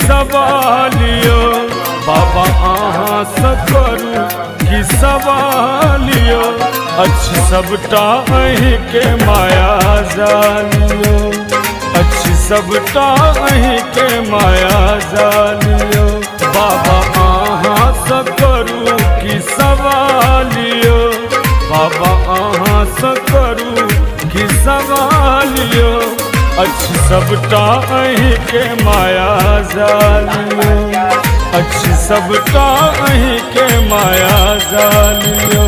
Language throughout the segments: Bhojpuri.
सवालियो बाबा अहाँ से करू की सवालियो अच्छी सबटा अहीं के माया जालियो अच्छी सबटा अहीं के माया जालियो बाबा अहाँ से करू की सवालियो बाबा अहाँ से करू की सवालियो अच्छी सबटा अहीं के माया जालियो अच्छी सबटा अहीं के माया जालियो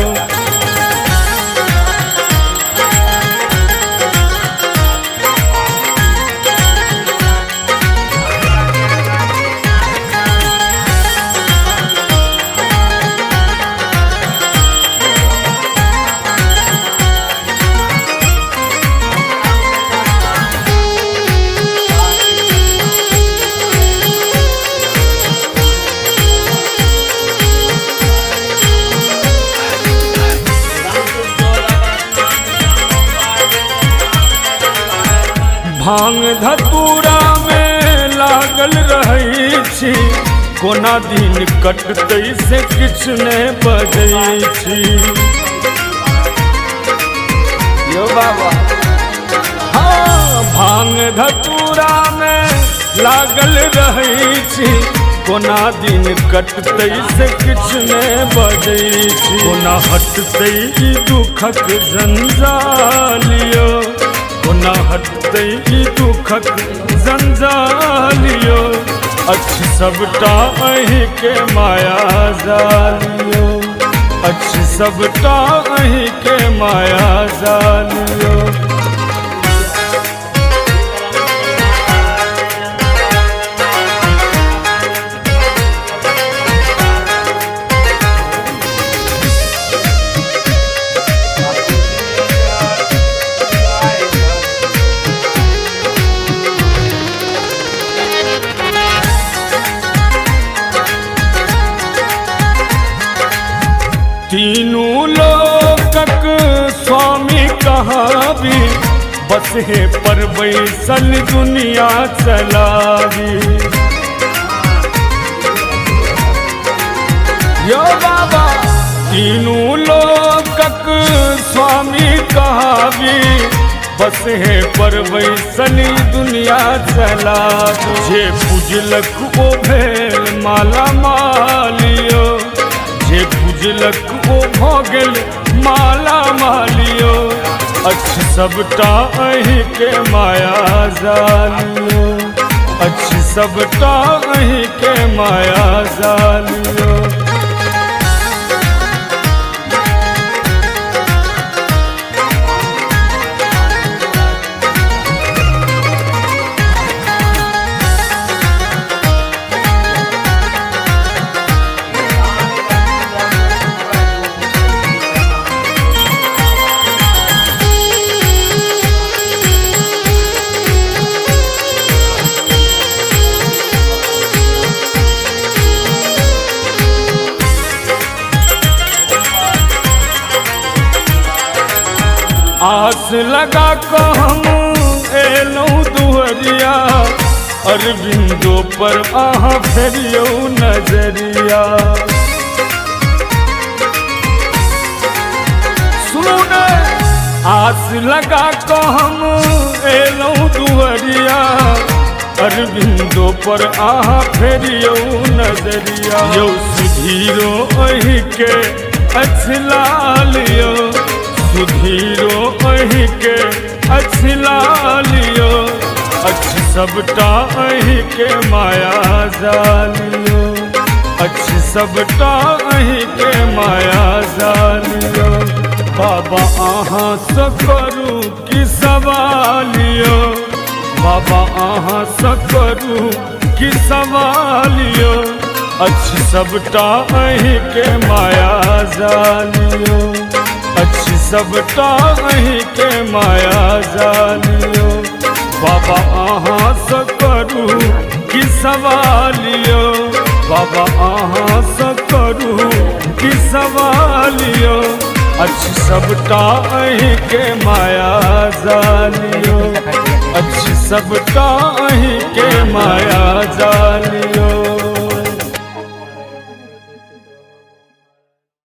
भांग धतूरा में लागल रही छी कोना दिन कटतै से किछ ने बजै छी यो बाबा हाँ भांग धतूरा में लागल रही छी कोना दिन कटतै से किछ ने बजै छी कोना हटतै ई दुखक जंजालियो कोना हटतै ई दुखक जंजालियो अच्छी सबटा अहीं के माया जालियो अच्छी सबटा अहीं के माया जालियो तीनों लोकक स्वामी कहावी बस है पर बैसल दुनिया चलावी यो बाबा तीनों लोकक स्वामी कहावी बस है पर बैसल दुनिया चलावी जे पूजलक ओ भेल माला मालियो जे पूजलक ओ भऽ गेल माला मालियो अच्छी सबटा अहीं के माया जालियो अच्छी सबटा अहीं के माया जालियो आस लगा को हम एलौं दुहरिया अरविंदो पर अहाँ फेरियो नजरिया सुनो ने आस लगा को हम एलौं दुहरिया अरविंदो पर अहाँ फेरियो नजरिया यौ सुधीरो अहीं के अछलालियो सुधीरो अहीं के अछलालियो अच्छी सबटा अहीं के माया जालियो अच्छी सबटा अहीं के माया जालियो बाबा अहाँ से करू की सवालियो बाबा अहाँ से करू की सवालियो अच्छी सबटा अहीं के माया जालियो अच्छी सबटा अहीं के माया जालियो बाबा अहाँ से करू की सवालियो बाबा अहाँ से करू की सवालियो अच्छी सबटा अहीं के माया जालियो अच्छी सबटा अहीं के माया जालियो।